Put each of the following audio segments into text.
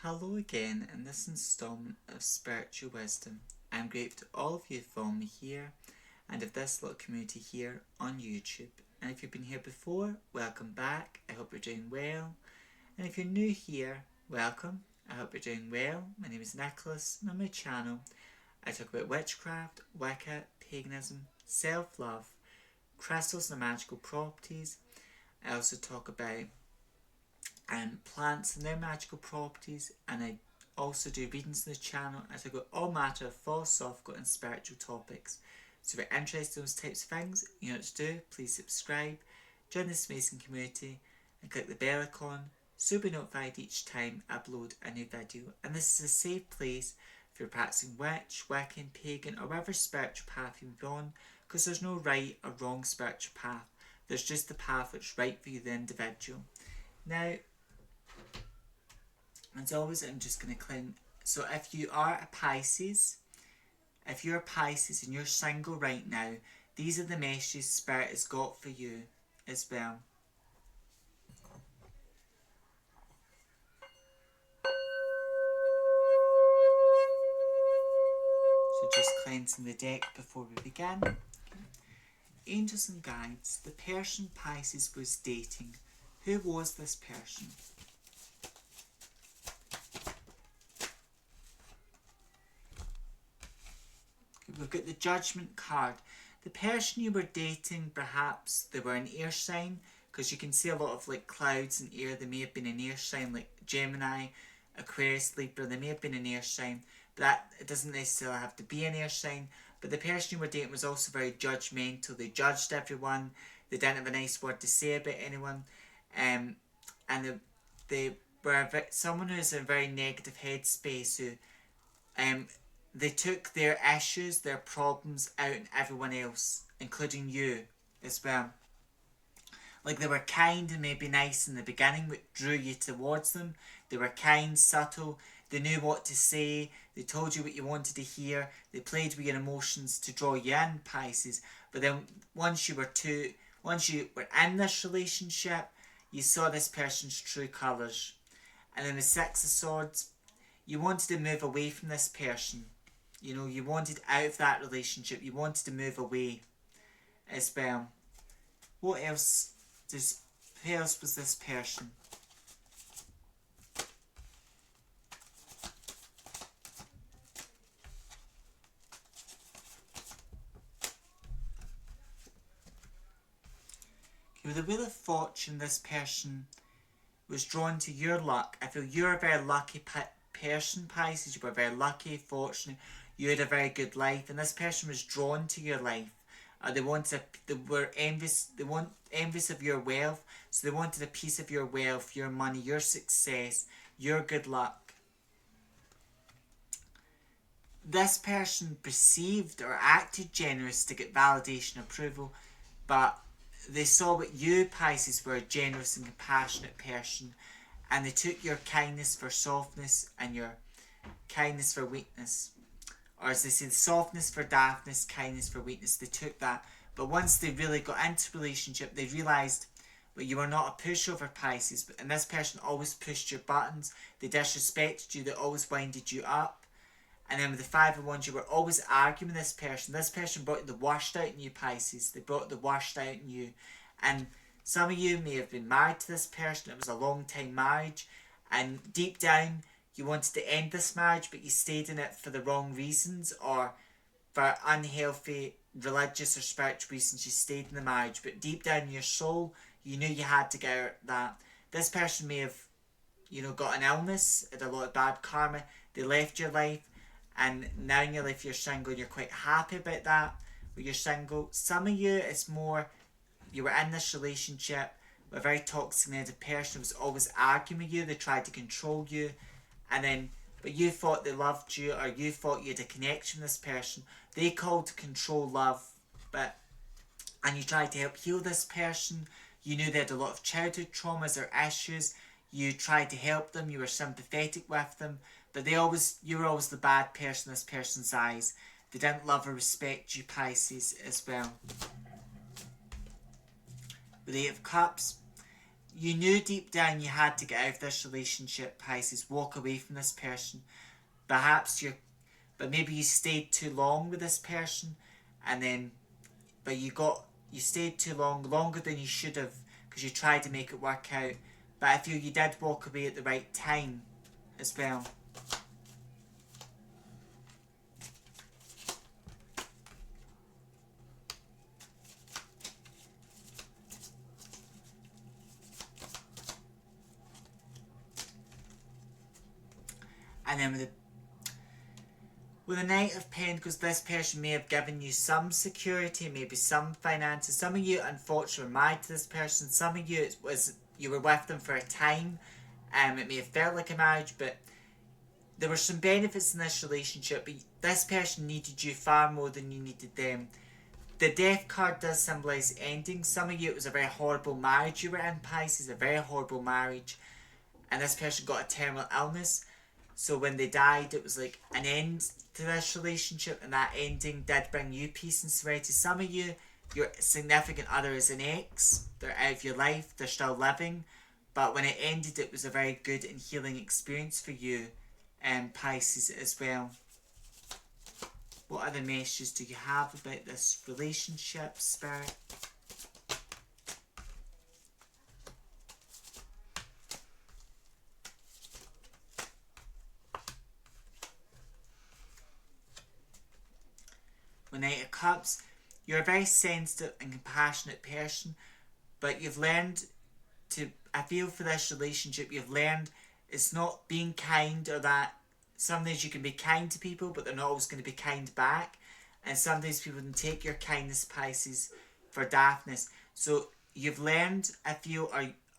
Hello again in this installment of Spiritual Wisdom. I'm grateful to all of you following me here and of this little community here on YouTube. And if you've been here before, welcome back. I hope you're doing well. And if you're new here, welcome. I hope you're doing well. My name is Nicholas and on my channel I talk about witchcraft, Wicca, paganism, self-love, crystals and their magical properties. I also talk about plants and their magical properties, and I also do readings on the channel. I talk about all matter of philosophical and spiritual topics. So if you're interested in those types of things, you know what to do. Please subscribe, join this amazing community, and click the bell icon so you'll be notified each time I upload a new video. And this is a safe place if you're practicing witch, Wiccan, pagan, or whatever spiritual path you move on, because there's no right or wrong spiritual path. There's just the path that's right for you, the individual. Now, as always, I'm just going to clean. So if you are a Pisces, if you're a Pisces and you're single right now, these are the messages Spirit has got for you as well. So just cleansing the deck before we begin. Okay. Angels and guides, the person Pisces was dating. Who was this person? We've got the Judgment card. The person you were dating, perhaps they were an air sign, because you can see a lot of like clouds and air. They may have been an air sign, like Gemini, Aquarius, Libra. They may have been an air sign, but that it doesn't necessarily have to be an air sign. But the person you were dating was also very judgmental. They judged everyone. They didn't have a nice word to say about anyone, and they were someone who's in a very negative headspace who they took their issues, their problems out on everyone else, including you as well. Like they were kind and maybe nice in the beginning, which drew you towards them. They were kind, subtle, they knew what to say, they told you what you wanted to hear, they played with your emotions to draw you in, Pisces. But then once you were in this relationship, you saw this person's true colours. And then the Six of Swords, you wanted to move away from this person. You know, you wanted out of that relationship. You wanted to move away as well. Who else was this person? Okay, with the Wheel of Fortune, this person was drawn to your luck. I feel you're a very lucky person, Pisces. You were very lucky, fortunate. You had a very good life, and this person was drawn to your life. They were envious. They want envious of your wealth, so they wanted a piece of your wealth, your money, your success, your good luck. This person perceived or acted generous to get validation, approval, but they saw what you, Pisces, were a generous and compassionate person, and they took your kindness for softness and your kindness for weakness. Or as they say, softness for daftness, kindness for weakness. They took that. But once they really got into a relationship, they realised, well, you were not a pushover, Pisces, and this person always pushed your buttons. They disrespected you. They always winded you up. And then with the Five of Wands, you were always arguing with this person. This person brought the worst out in you, Pisces. They brought the worst out in you. And some of you may have been married to this person. It was a long time marriage. And deep down, you wanted to end this marriage, but you stayed in it for the wrong reasons, or for unhealthy religious or spiritual reasons. You stayed in the marriage, but deep down in your soul, you knew you had to get out of that. This person may have, got an illness, had a lot of bad karma. They left your life, and now in your life you're single, and you're quite happy about that. But you're single. Some of you, it's more, you were in this relationship with a very toxic negative person who was always arguing with you. They tried to control you. But you thought they loved you, or you thought you had a connection with this person. They called to control love, and you tried to help heal this person. You knew they had a lot of childhood traumas or issues. You tried to help them. You were sympathetic with them, but you were always the bad person in this person's eyes. They didn't love or respect you, Pisces, as well. With the Eight of Cups, you knew deep down you had to get out of this relationship, Pisces, walk away from this person. Perhaps but maybe you stayed too long with this person, and then, but you stayed too long, longer than you should have, because you tried to make it work out. But I feel you did walk away at the right time as well. And then with the Knight of Pentacles, this person may have given you some security, maybe some finances. Some of you, unfortunately, were married to this person. Some of you, you were with them for a time. It may have felt like a marriage, but there were some benefits in this relationship. But this person needed you far more than you needed them. The Death card does symbolise ending. Some of you, it was a very horrible marriage you were in, Pisces, a very horrible marriage. And this person got a terminal illness. So when they died, it was like an end to this relationship, and that ending did bring you peace and serenity. Some of you, your significant other is an ex. They're out of your life. They're still living. But when it ended, it was a very good and healing experience for you, Pisces, as well. What other messages do you have about this relationship, Spirit? With Knight of Cups, you're a very sensitive and compassionate person, but you've learned to, I feel for this relationship, you've learned it's not being kind, or that some days you can be kind to people, but they're not always going to be kind back. And some days people can take your kindness, Pisces, for daftness. So you've learned, I feel,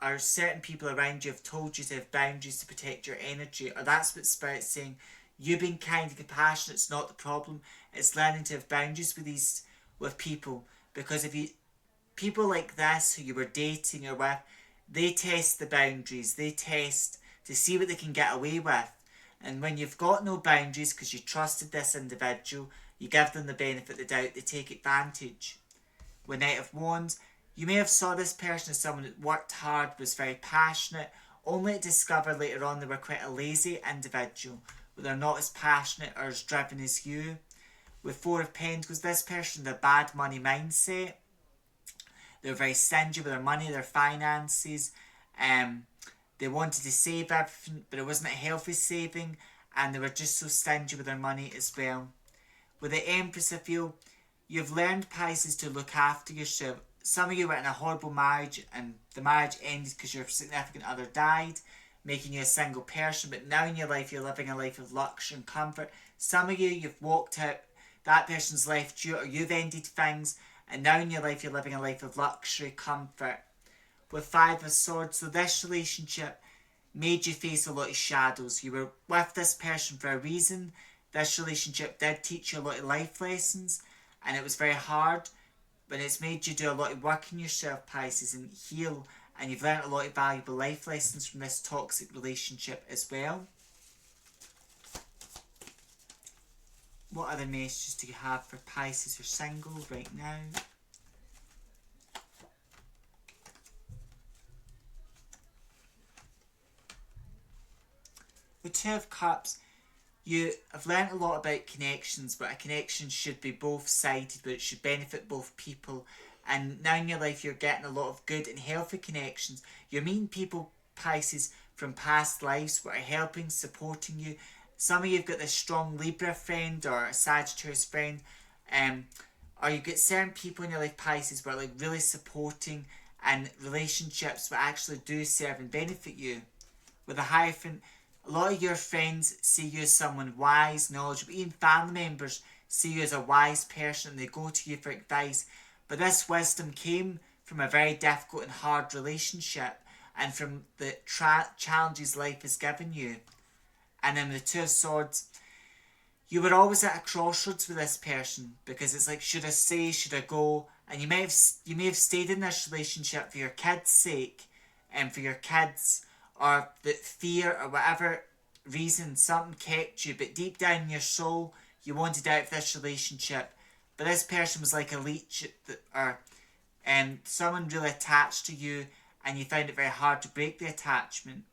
or certain people around you have told you to have boundaries to protect your energy, or that's what Spirit's saying. You being kind and compassionate is not the problem. It's learning to have boundaries with people. Because if you, people like this who you were dating or with, they test the boundaries. They test to see what they can get away with. And when you've got no boundaries because you trusted this individual, you give them the benefit of the doubt, they take advantage. With Knight of Wands, you may have saw this person as someone that worked hard, was very passionate, only to discover later on they were quite a lazy individual, where they're not as passionate or as driven as you. With Four of Pentacles, this person had a bad money mindset. They were very stingy with their money, their finances. They wanted to save everything, but it wasn't a healthy saving, and they were just so stingy with their money as well. With the Empress, I feel you've learned, Pisces, to look after yourself. Some of you were in a horrible marriage, and the marriage ended because your significant other died, making you a single person, but now in your life you're living a life of luxury and comfort. Some of you, you've walked out, that person's left you, or you've ended things, and now in your life you're living a life of luxury, comfort. With Five of Swords, so this relationship made you face a lot of shadows. You were with this person for a reason. This relationship did teach you a lot of life lessons, and it was very hard, but it's made you do a lot of work in yourself, Pisces, and heal, and you've learned a lot of valuable life lessons from this toxic relationship as well. What other messages do you have for Pisces who are single right now? With Two of Cups, you have learnt a lot about connections, but a connection should be both-sided, but it should benefit both people. And now in your life, you're getting a lot of good and healthy connections. You're meeting people, Pisces, from past lives who are helping, supporting you. Some of you have got this strong Libra friend or a Sagittarius friend, or you've got certain people in your life, Pisces, who are like really supporting, and relationships that actually do serve and benefit you. With a Hierophant, a lot of your friends see you as someone wise, knowledgeable. Even family members see you as a wise person, and they go to you for advice. But this wisdom came from a very difficult and hard relationship, and from the challenges life has given you. And then with the Two of Swords, you were always at a crossroads with this person, because it's like, should I stay, should I go? And you may have stayed in this relationship for your kids' sake, and for your kids, or the fear or whatever reason, something kept you, but deep down in your soul you wanted out of this relationship. But this person was like a leech, or someone really attached to you, and you found it very hard to break the attachment.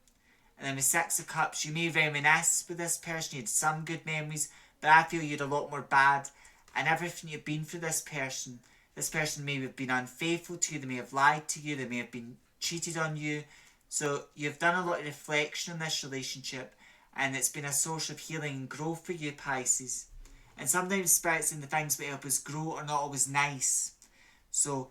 And then with Six of Cups, you may reminisce with this person, you had some good memories, but I feel you had a lot more bad. And everything you've been through this person may have been unfaithful to you, they may have lied to you, they may have been cheated on you. So you've done a lot of reflection in this relationship, and it's been a source of healing and growth for you, Pisces. And sometimes spirits and the things that help us grow are not always nice. So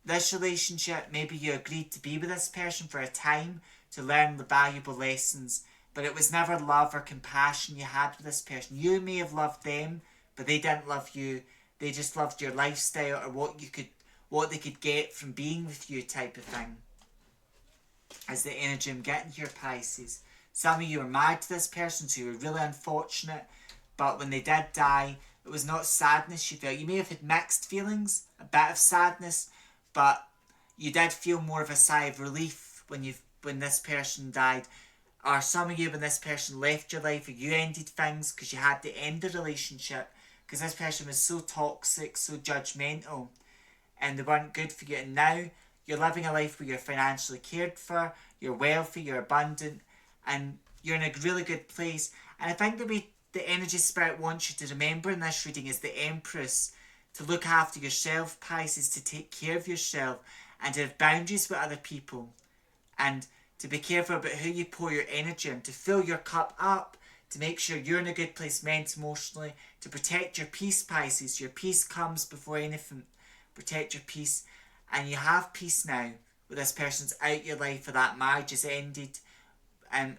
this relationship, maybe you agreed to be with this person for a time to learn the valuable lessons, but it was never love or compassion you had with this person. You may have loved them, but they didn't love you. They just loved your lifestyle or what they could get from being with you, type of thing. As the energy I'm getting here, Pisces. Some of you were married to this person, so you were really unfortunate, but when they did die, it was not sadness you felt. You may have had mixed feelings, a bit of sadness, but you did feel more of a sigh of relief when this person died. Or some of you, when this person left your life, or you ended things because you had to end the relationship because this person was so toxic, so judgmental, and they weren't good for you. And now you're living a life where you're financially cared for, you're wealthy, you're abundant, and you're in a really good place. And I think the energy spirit wants you to remember in this reading is the Empress, to look after yourself, Pisces, to take care of yourself, and to have boundaries with other people, and to be careful about who you pour your energy in, to fill your cup up, to make sure you're in a good place mentally, emotionally, to protect your peace, Pisces. Your peace comes before anything. Protect your peace. And you have peace now with this person's out your life, or that marriage has ended.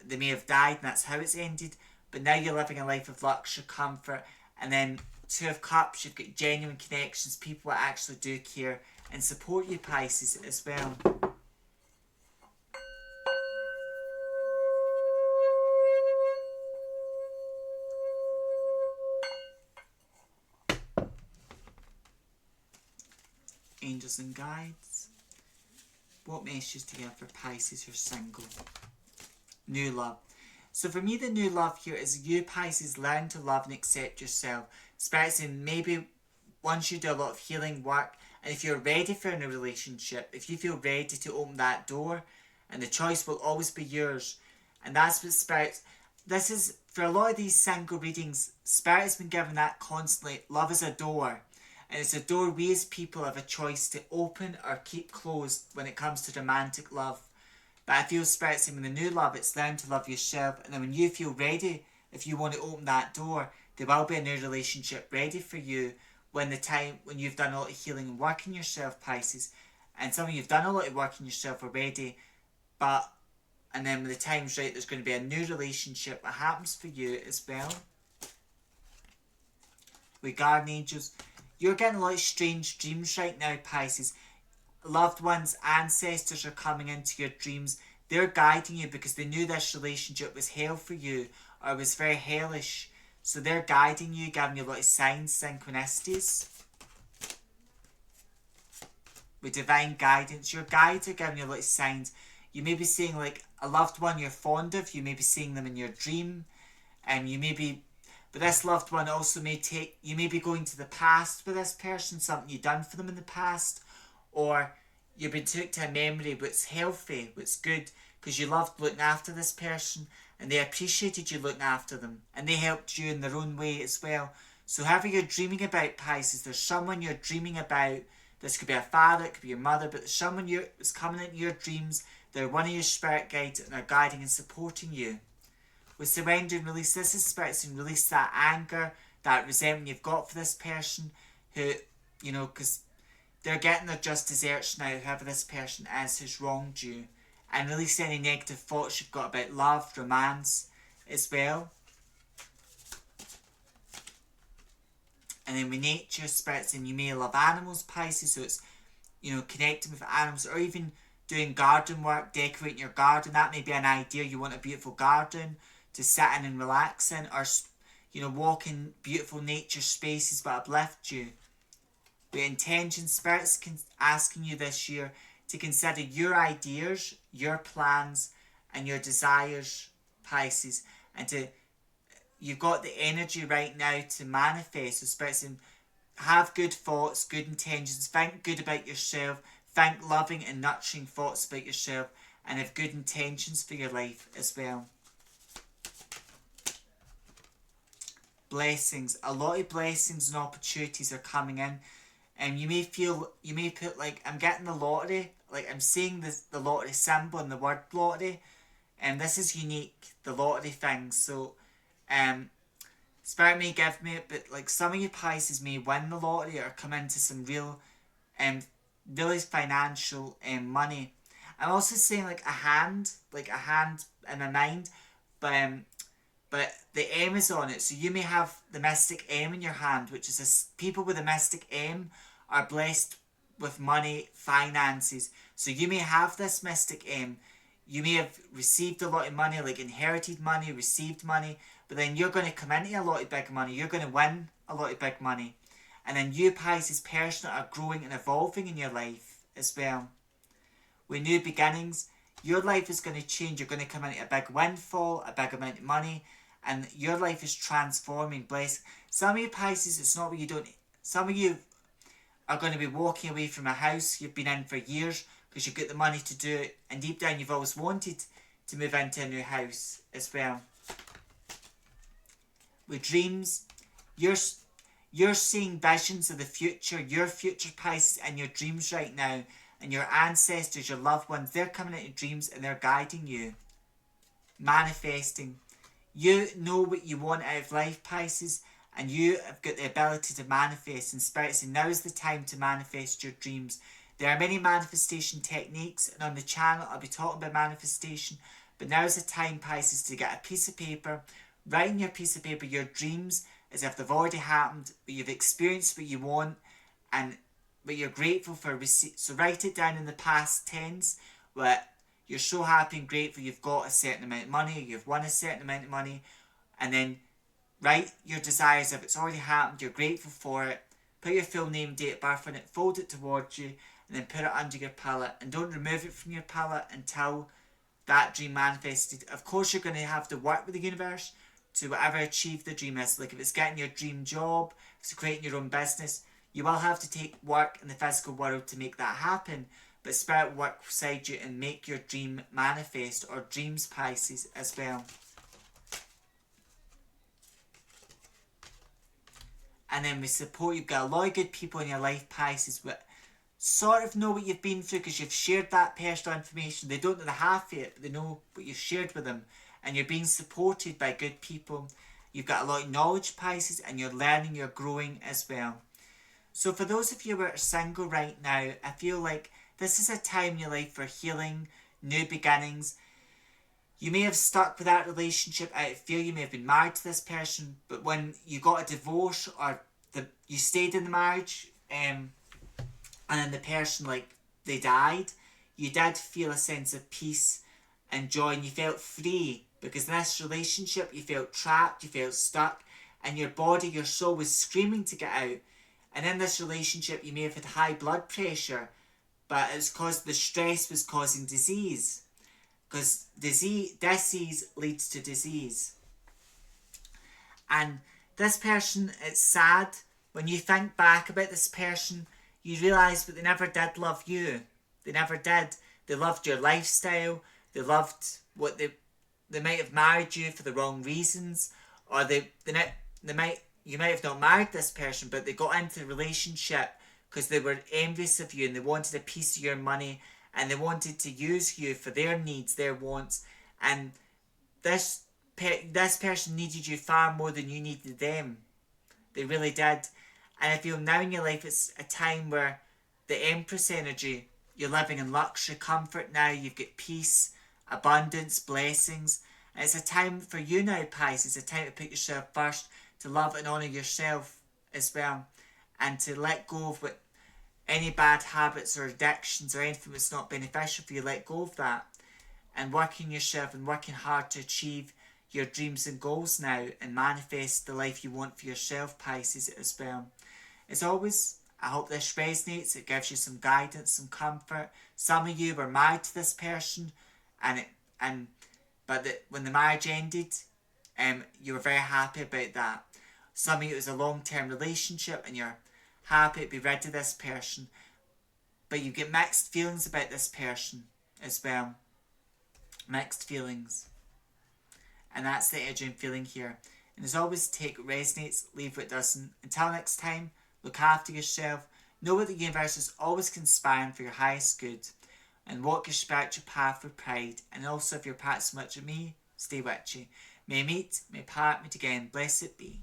They may have died and that's how it's ended. But now you're living a life of luxury, comfort. And then Two of Cups, you've got genuine connections, people that actually do care and support you, Pisces, as well. Angels and guides. What message do you have for Pisces who are single? New love. So for me, the new love here is you, Pisces, learn to love and accept yourself. Spirits in maybe once you do a lot of healing work, and if you're ready for a new relationship, if you feel ready to open that door, and the choice will always be yours. And that's what Spirits, this is, for a lot of these single readings, Spirit has been given that constantly. Love is a door. And it's a door we as people have a choice to open or keep closed when it comes to romantic love. But I feel Spirit saying with the new love, it's learn to love yourself. And then when you feel ready, if you want to open that door, there will be a new relationship ready for you when you've done a lot of healing and work in yourself, Pisces. And some of you have done a lot of work in yourself already. And then when the time's right, there's going to be a new relationship that happens for you as well. With guardian angels, you're getting a lot of strange dreams right now, Pisces. Loved ones, ancestors are coming into your dreams. They're guiding you because they knew this relationship was hell for you, or was very hellish. So they're guiding you, giving you a lot of signs, synchronicities. With divine guidance, your guides are giving you a lot of signs. You may be seeing like a loved one you're fond of. You may be seeing them in your dream. But this loved one also you may be going to the past with this person, something you've done for them in the past, or you've been took to a memory what's healthy, what's good, because you loved looking after this person, and they appreciated you looking after them, and they helped you in their own way as well. So whoever you're dreaming about, Pisces, there's someone you're dreaming about. This could be a father, it could be your mother, but there's someone that's coming into your dreams. They're one of your spirit guides, and they're guiding and supporting you. With surrender and release, this is spirits and release that anger, that resentment you've got for this person, who, because they're getting their just desserts now, whoever this person is who's wronged you. And release any negative thoughts you've got about love, romance as well. And then with nature, spirits, and you may love animals, Pisces, so it's, connecting with animals, or even doing garden work, decorating your garden. That may be an idea. You want a beautiful garden to sit in and relax in, or, walk in beautiful nature spaces that uplift you. With intention, spirits asking you this year to consider your ideas, your plans, and your desires, Pisces, and you've got the energy right now to manifest. So spirits have good thoughts, good intentions, think good about yourself, Think loving and nurturing thoughts about yourself and have good intentions for your life as well. Blessings. A lot of blessings and opportunities are coming in. And you may put like, I'm getting the lottery. Like I'm seeing the lottery symbol and the word lottery. And this is unique, the lottery thing. So, Spirit may give me it, but like some of you Pisces may win the lottery or come into some real, really financial money. I'm also saying like a hand in my mind, but the M is on it. So you may have the mystic M in your hand, which is people with a mystic M are blessed with money, finances. So you may have this mystic M. You may have received a lot of money, like inherited money, received money, but then you're going to come into a lot of big money. You're going to win a lot of big money. And then you, Pisces person, are growing and evolving in your life as well. With new beginnings, your life is going to change. You're going to come into a big windfall, a big amount of money, and your life is transforming, blessed. Some of you Pisces, it's not what you don't. Some of you are going to be walking away from a house you've been in for years because you've got the money to do it, and deep down you've always wanted to move into a new house as well. With dreams, you're seeing visions of the future, your future Pisces in your dreams right now, and your ancestors, your loved ones, they're coming into dreams and they're guiding you. Manifesting. You know what you want out of life, Pisces, and you have got the ability to manifest. And Spirit saying now is the time to manifest your dreams. There are many manifestation techniques, and on the channel I'll be talking about manifestation, but now is the time, Pisces, to get a piece of paper, write in your piece of paper your dreams as if they've already happened, but you've experienced what you want and what you're grateful for. So write it down in the past tense where you're so happy and grateful you've got a certain amount of money, you've won a certain amount of money, and then write your desires if it's already happened, you're grateful for it, put your full name, date of birth on it, fold it towards you, and then put it under your pillow, and don't remove it from your pillow until that dream manifested. Of course you're going to have to work with the universe to whatever achieve the dream is. Like if it's getting your dream job, if it's creating your own business, you will have to take work in the physical world to make that happen. But Spirit will work beside you and make your dream manifest, or dreams, Pisces, as well. And then we support, you've got a lot of good people in your life, Pisces, but sort of know what you've been through because you've shared that personal information. They don't know the half of it, but they know what you've shared with them. And you're being supported by good people. You've got a lot of knowledge, Pisces, and you're learning, you're growing as well. So for those of you who are single right now, I feel like this is a time in your life for healing, new beginnings. You may have stuck with that relationship out of fear. You may have been married to this person, but when you got a divorce or you stayed in the marriage, and then the person, like, they died, you did feel a sense of peace and joy, and you felt free. Because in this relationship, you felt trapped, you felt stuck, and your body, your soul was screaming to get out. And in this relationship, you may have had high blood pressure, but it's because the stress was causing disease. Because disease leads to disease. And this person, it's sad. When you think back about this person, you realise that they never did love you. They never did. They loved your lifestyle. They loved what they might have married you for the wrong reasons, or you might have not married this person, but they got into a relationship because they were envious of you and they wanted a piece of your money and they wanted to use you for their needs, their wants, and this person needed you far more than you needed them. They really did. And I feel now in your life it's a time where the Empress energy, you're living in luxury, comfort now, you've got peace, abundance, blessings. And it's a time for you now, Pisces. It's a time to put yourself first, to love and honour yourself as well, and to let go of any bad habits or addictions or anything that's not beneficial for you. Let go of that and working yourself and working hard to achieve your dreams and goals now and manifest the life you want for yourself, Pisces, as well. As always, I hope this resonates. It gives you some guidance, some comfort. Some of you were married to this person, but when the marriage ended, you were very happy about that. Some of you, it was a long-term relationship, and you're happy to be rid of this person. but you get mixed feelings about this person as well. Mixed feelings. And that's the edging feeling here. And as always, take what resonates, leave what doesn't. Until next time, look after yourself. Know that the universe is always conspiring for your highest good. And walk your spiritual path with pride. And also, if you're part so much of me, stay with you. May meet, may part, meet again. Blessed be.